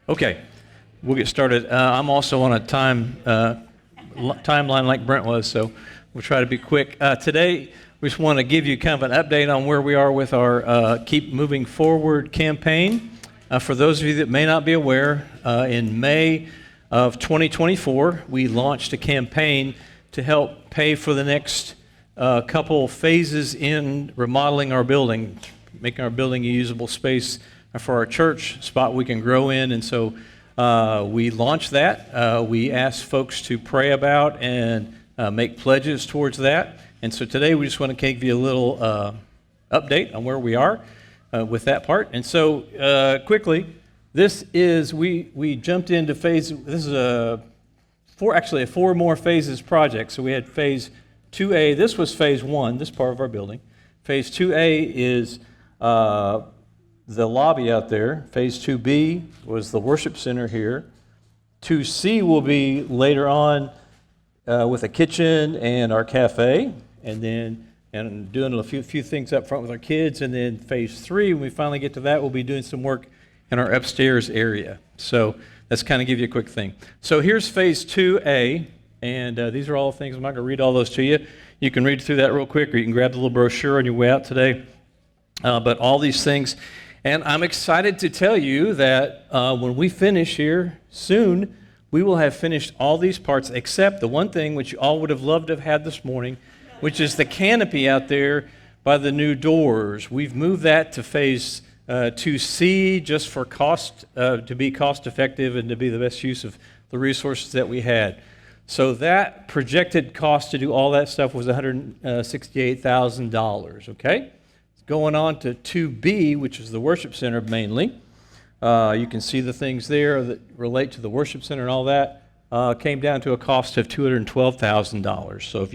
Okay, we'll get started. I'm also on a timeline like Brent was, so we'll try to be quick. Today, we just want to give you kind of an update on where we are with our Keep Moving Forward campaign. For those of you that may not be aware, in May of 2024, we launched a campaign to help pay for the next couple phases in remodeling our building, making our building a usable space for our church, spot we can grow in. And so we launched that. We asked folks to pray about and make pledges towards that. And so today we just want to give you a little update on where we are with that part. And so quickly, this is, we jumped into phase, this is a four more phases project. So we had phase 2A, this was phase 1, this part of our building. Phase 2A is the lobby out there. Phase 2B was the worship center here. 2C will be later on with a kitchen and our cafe, and doing a few things up front with our kids. And then phase 3, when we finally get to that, we'll be doing some work in our upstairs area. So that's kind of give you a quick thing. So here's phase 2A, and these are all the things. I'm not going to read all those to you. You can read through that real quick, or you can grab the little brochure on your way out today. But all these things. And I'm excited to tell you that when we finish here soon, we will have finished all these parts except the one thing which you all would have loved to have had this morning, which is the canopy out there by the new doors. We've moved that to phase 2C just for cost, to be cost effective and to be the best use of the resources that we had. So that projected cost to do all that stuff was $168,000, okay? Going on to 2B, which is the worship center mainly. You can see the things there that relate to the worship center and all that. Came down to a cost of $212,000. So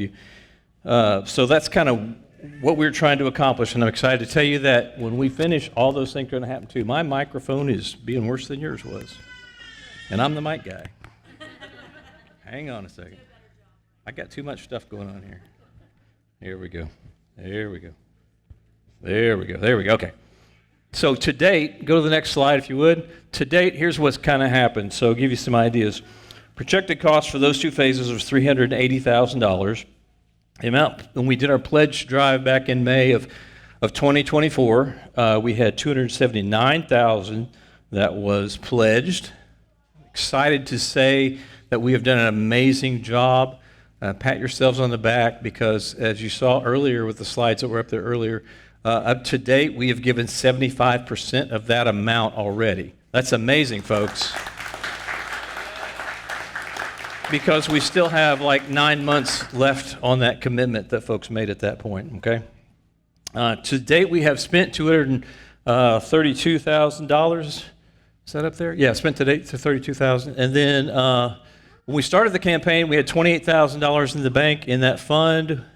so that's kind of what we're trying to accomplish, and I'm excited to tell you that when we finish, all those things are going to happen too. My microphone is being worse than yours was, and I'm the mic guy. Hang on a second. I got too much stuff going on here. Here we go. There we go. There we go. Okay. So to date, go to the next slide if you would. To date, here's what's kind of happened. So I'll give you some ideas. Projected cost for those two phases was $380,000. The amount, when we did our pledge drive back in May of 2024, we had $279,000 that was pledged. Excited to say that we have done an amazing job. Pat yourselves on the back, because as you saw earlier with the slides that were up there earlier, up to date, we have given 75% of that amount already. That's amazing, folks. Because we still have like 9 months left on that commitment that folks made at that point, okay? To date, we have spent $232,000. Is that up there? Yeah, spent to date to $32,000. And then when we started the campaign, we had $28,000 in the bank in that fund.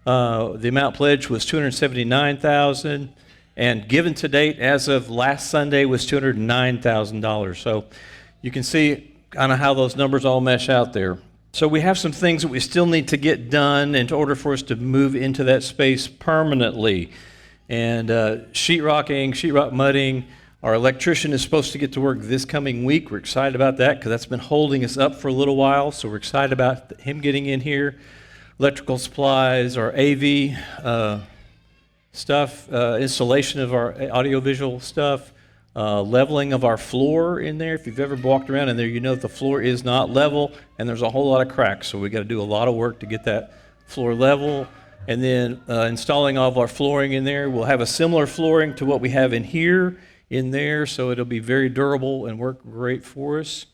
The amount pledged was $279,000, and given to date as of last Sunday was $209,000. So you can see kind of how those numbers all mesh out there. So we have some things that we still need to get done in order for us to move into that space permanently. And sheetrock mudding. Our electrician is supposed to get to work this coming week. We're excited about that because that's been holding us up for a little while. So we're excited about him getting in here. Electrical supplies, our AV stuff, installation of our audiovisual stuff, leveling of our floor in there. If you've ever walked around in there, you know that the floor is not level and there's a whole lot of cracks. So we got to do a lot of work to get that floor level. And then installing all of our flooring in there. We'll have a similar flooring to what we have in here, in there, so it'll be very durable and work great for us.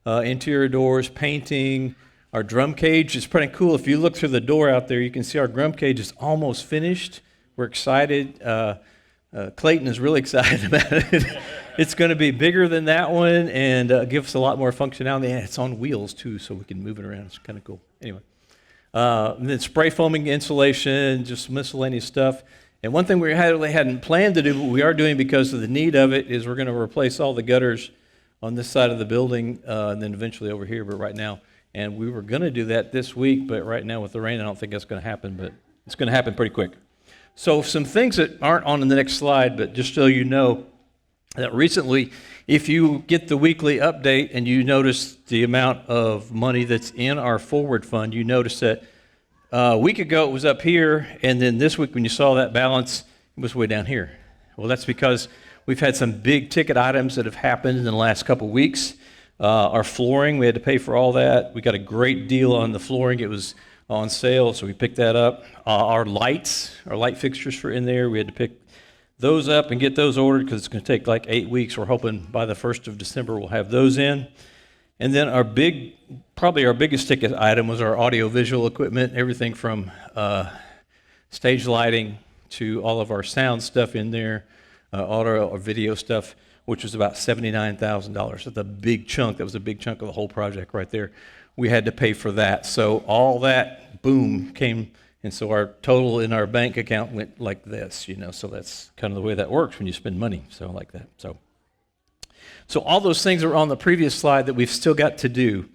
Interior doors, painting. Our drum cage is pretty cool. If you look through the door out there, you can see our drum cage is almost finished. We're excited. Clayton is really excited about it. It's going to be bigger than that one and give us a lot more functionality. And it's on wheels, too, so we can move it around. It's kind of cool. Anyway. And then spray foaming insulation, just miscellaneous stuff. And one thing we hadn't planned to do, but we are doing because of the need of it, is we're going to replace all the gutters on this side of the building and then eventually over here, but right now. And we were going to do that this week, but right now with the rain, I don't think that's going to happen, but it's going to happen pretty quick. So some things that aren't on the next slide, but just so you know, that recently, if you get the weekly update and you notice the amount of money that's in our forward fund, you notice that a week ago it was up here, and then this week when you saw that balance, it was way down here. Well, that's because we've had some big ticket items that have happened in the last couple of weeks. Our flooring, we had to pay for all that. We got a great deal on the flooring. It was on sale, so we picked that up. Our lights, our light fixtures were in there. We had to pick those up and get those ordered because it's going to take like 8 weeks. We're hoping by the 1st of December we'll have those in. And then probably our biggest ticket item was our audio-visual equipment, everything from stage lighting to all of our sound stuff in there, audio or video stuff, which was about $79,000. That's a big chunk. That was a big chunk of the whole project right there. We had to pay for that. So all that, boom, came, and so our total in our bank account went like this, so that's kind of the way that works when you spend money, so like that. So all those things are on the previous slide that we've still got to do.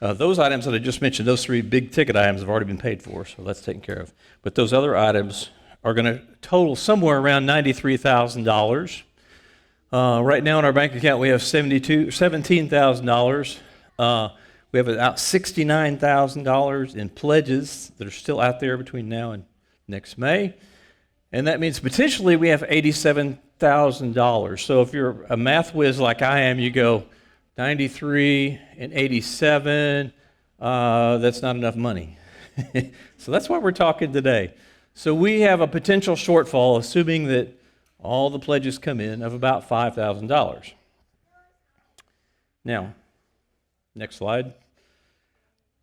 Those items that I just mentioned, those 3 big ticket items have already been paid for, so that's taken care of. But those other items are going to total somewhere around $93,000. Right now in our bank account we have $17,000. We have about $69,000 in pledges that are still out there between now and next May. And that means potentially we have $87,000. So if you're a math whiz like I am, you go 93 and 87, that's not enough money. So that's why we're talking today. So we have a potential shortfall, assuming that all the pledges come in, of about $5,000. Now, next slide.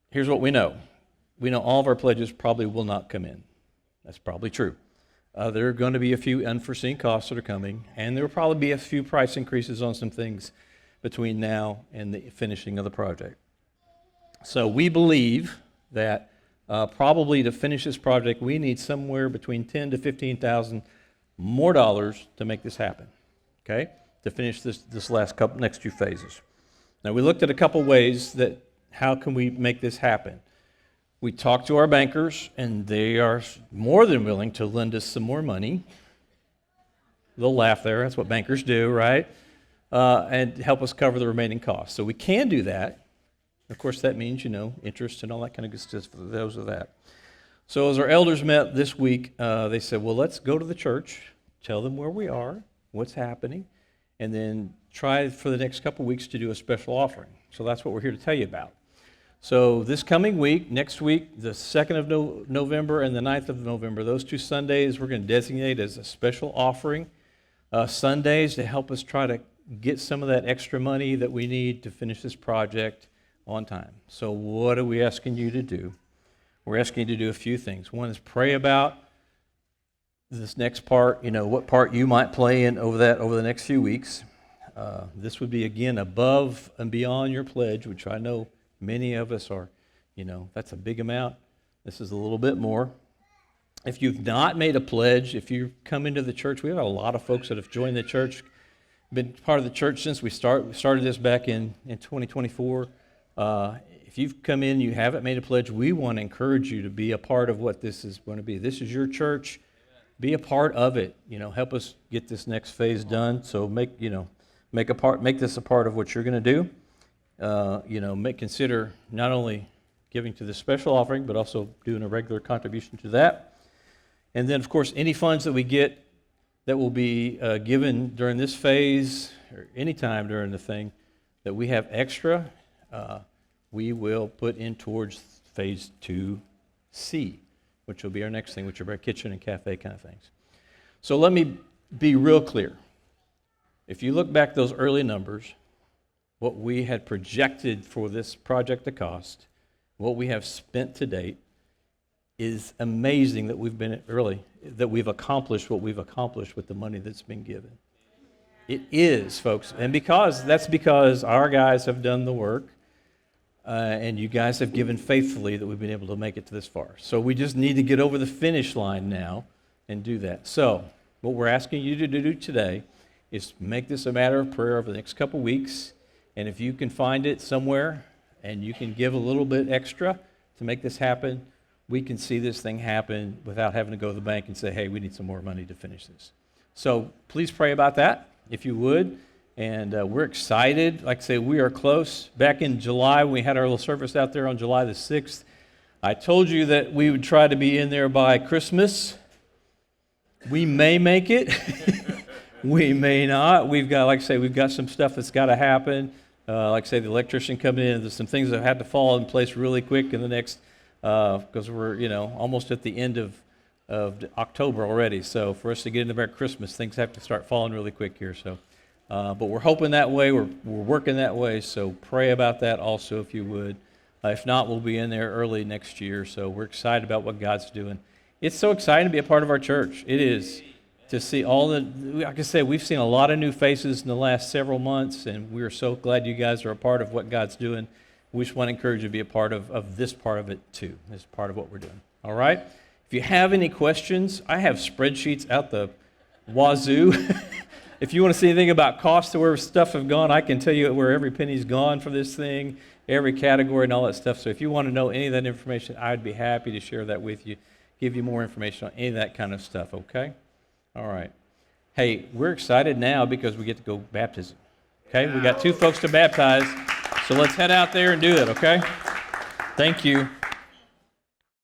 Here's what we know. We know all of our pledges probably will not come in. That's probably true. There are going to be a few unforeseen costs that are coming, and there will probably be a few price increases on some things between now and the finishing of the project. So we believe that probably to finish this project, we need somewhere between $10,000 to $15,000 more dollars to make this happen, okay, to finish this next 2 phases. Now, we looked at a couple ways that how can we make this happen. We talked to our bankers, and they are more than willing to lend us some more money. A little laugh there, that's what bankers do, right? And help us cover the remaining costs. So we can do that. Of course, that means, interest and all that kind of good stuff for those of that. So as our elders met this week, they said, well, let's go to the church, tell them where we are, what's happening, and then try for the next couple weeks to do a special offering. So that's what we're here to tell you about. So this coming week, next week, the 2nd of November and the 9th of November, those 2 Sundays we're going to designate as a special offering Sundays to help us try to get some of that extra money that we need to finish this project on time. So what are we asking you to do? We're asking you to do a few things. One is pray about this next part, what part you might play in over the next few weeks. This would be, again, above and beyond your pledge, which I know many of us are, that's a big amount. This is a little bit more. If you've not made a pledge, if you come into the church, we have a lot of folks that have joined the church, been part of the church since we started this back in 2024. If you've come in, you haven't made a pledge, we want to encourage you to be a part of what this is going to be. This is your church. Be a part of it. Help us get this next phase done. So make this a part of what you're going to do. Consider not only giving to this special offering, but also doing a regular contribution to that. And then, of course, any funds that we get that will be given during this phase or any time during the thing that we have extra, we will put in towards phase 2C, which will be our next thing, which are our kitchen and cafe kind of things. So let me be real clear. If you look back those early numbers, what we had projected for this project to cost, what we have spent to date, is amazing that we've accomplished what we've accomplished with the money that's been given. It is, folks, and that's because our guys have done the work, and you guys have given faithfully that we've been able to make it to this far. So we just need to get over the finish line now and do that. So what we're asking you to do today is make this a matter of prayer over the next couple weeks, and if you can find it somewhere and you can give a little bit extra to make this happen, we can see this thing happen without having to go to the bank and say, hey, we need some more money to finish this. So please pray about that. if you would. And we're excited. Like I say, we are close. Back in July, we had our little service out there on July the 6th. I told you that we would try to be in there by Christmas. We may make it. We may not. We've got, like I say, we've got some stuff that's got to happen. Like I say, the electrician coming in. There's some things that have to fall in place really quick in the next, because we're, almost at the end of October already. So for us to get into about Christmas, things have to start falling really quick here. So, but we're hoping that way. We're working that way. So pray about that also, if you would. If not, we'll be in there early next year. So we're excited about what God's doing. It's so exciting to be a part of our church. It is. To see all the, like I said, we've seen a lot of new faces in the last several months, and we're so glad you guys are a part of what God's doing. We just want to encourage you to be a part of this part of it too. This is part of what we're doing. All right? If you have any questions, I have spreadsheets out the wazoo. If you want to see anything about costs of where stuff have gone, I can tell you where every penny's gone for this thing, every category and all that stuff. So if you want to know any of that information, I'd be happy to share that with you, give you more information on any of that kind of stuff, okay? All right. Hey, we're excited now because we get to go baptism. Okay? We got 2 folks to baptize, so let's head out there and do it, okay? Thank you.